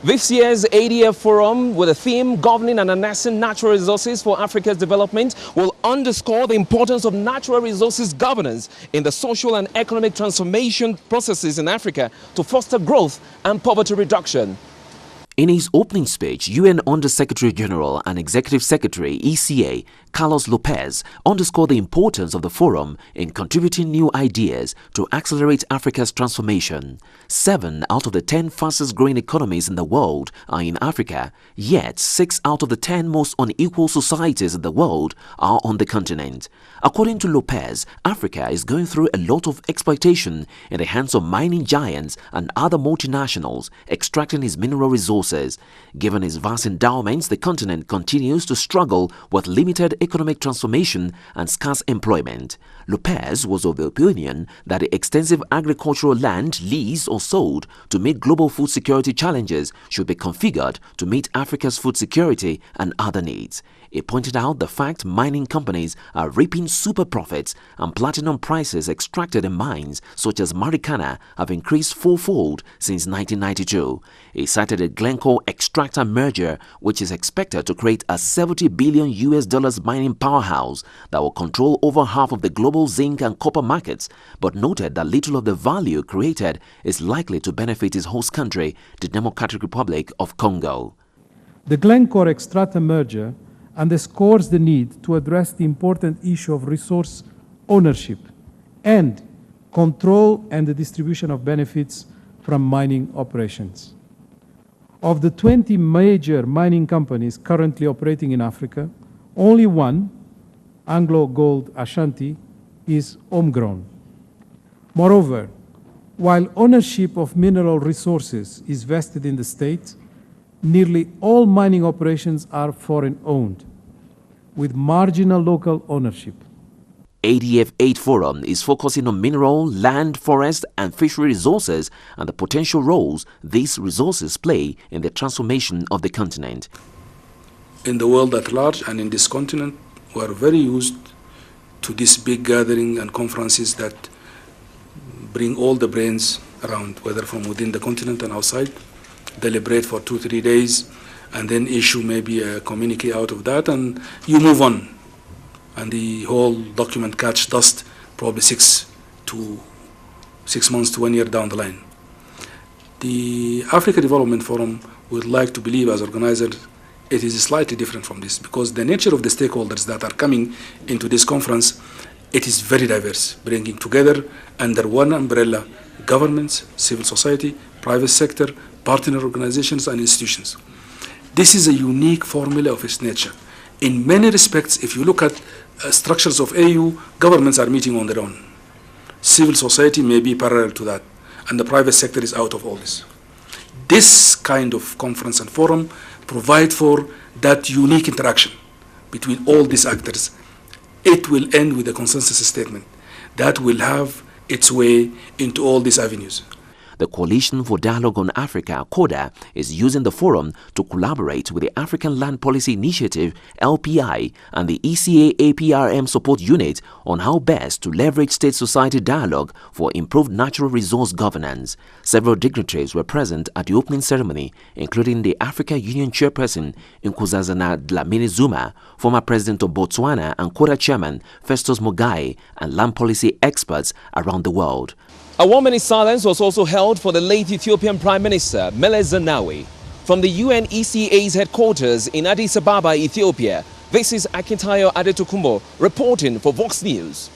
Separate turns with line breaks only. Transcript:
This year's ADF Forum, with the theme Governing and Harnessing Natural Resources for Africa's Development, will underscore the importance of natural resources governance in the social and economic transformation processes in Africa to foster growth and poverty reduction.
In his opening speech, UN Under-Secretary General and Executive Secretary ECA Carlos Lopez underscored the importance of the forum in contributing new ideas to accelerate Africa's transformation. 7 out of the 10 fastest growing economies in the world are in Africa, yet 6 out of the 10 most unequal societies in the world are on the continent. According to Lopez, Africa is going through a lot of exploitation in the hands of mining giants and other multinationals extracting its mineral resources. Given its vast endowments, the continent continues to struggle with limited economic transformation and scarce employment. Lopez was of the opinion that the extensive agricultural land leased or sold to meet global food security challenges should be configured to meet Africa's food security and other needs. He pointed out the fact mining companies are reaping super profits and platinum prices extracted in mines such as Marikana have increased fourfold since 1992. He cited a Glencore extractor merger which is expected to create a $70 billion mining powerhouse that will control over half of the global zinc and copper markets, but noted that little of the value created is likely to benefit his host country, the Democratic Republic of Congo.
The Glencore extractor merger underscores the need to address the important issue of resource ownership and control and the distribution of benefits from mining operations. Of the 20 major mining companies currently operating in Africa, only one, Anglo Gold Ashanti, is homegrown. Moreover, while ownership of mineral resources is vested in the state, nearly all mining operations are foreign-owned, with marginal local ownership.
ADF 8 Forum is focusing on mineral, land, forest and fishery resources and the potential roles these resources play in the transformation of the continent.
In the world at large and in this continent, we are very used to this big gathering and conferences that bring all the brains around, whether from within the continent and outside, deliberate for 2-3 days, and then issue maybe a communique out of that, and you move on. And the whole document catch dust probably 6 months to 1 year down the line. The Africa Development Forum would like to believe as organizer it is slightly different from this, because the nature of the stakeholders that are coming into this conference, it is very diverse, bringing together under one umbrella governments, civil society, private sector, partner organizations and institutions. This is a unique formula of its nature. In many respects, if you look at structures of AU, governments are meeting on their own. Civil society may be parallel to that, and the private sector is out of all this. This kind of conference and forum provide for that unique interaction between all these actors. It will end with a consensus statement that will have its way into all these avenues.
The Coalition for Dialogue on Africa, CODA, is using the forum to collaborate with the African Land Policy Initiative, LPI, and the ECA APRM Support Unit on how best to leverage state-society dialogue for improved natural resource governance. Several dignitaries were present at the opening ceremony, including the Africa Union Chairperson, Nkosazana Dlamini Zuma, former President of Botswana and CODA Chairman Festus Mogae, and land policy experts around the world.
A 1-minute silence was also held for the late Ethiopian Prime Minister Meles Zenawi. From the UNECA's headquarters in Addis Ababa, Ethiopia, this is Akintayo Adetokunbo reporting for Vox News.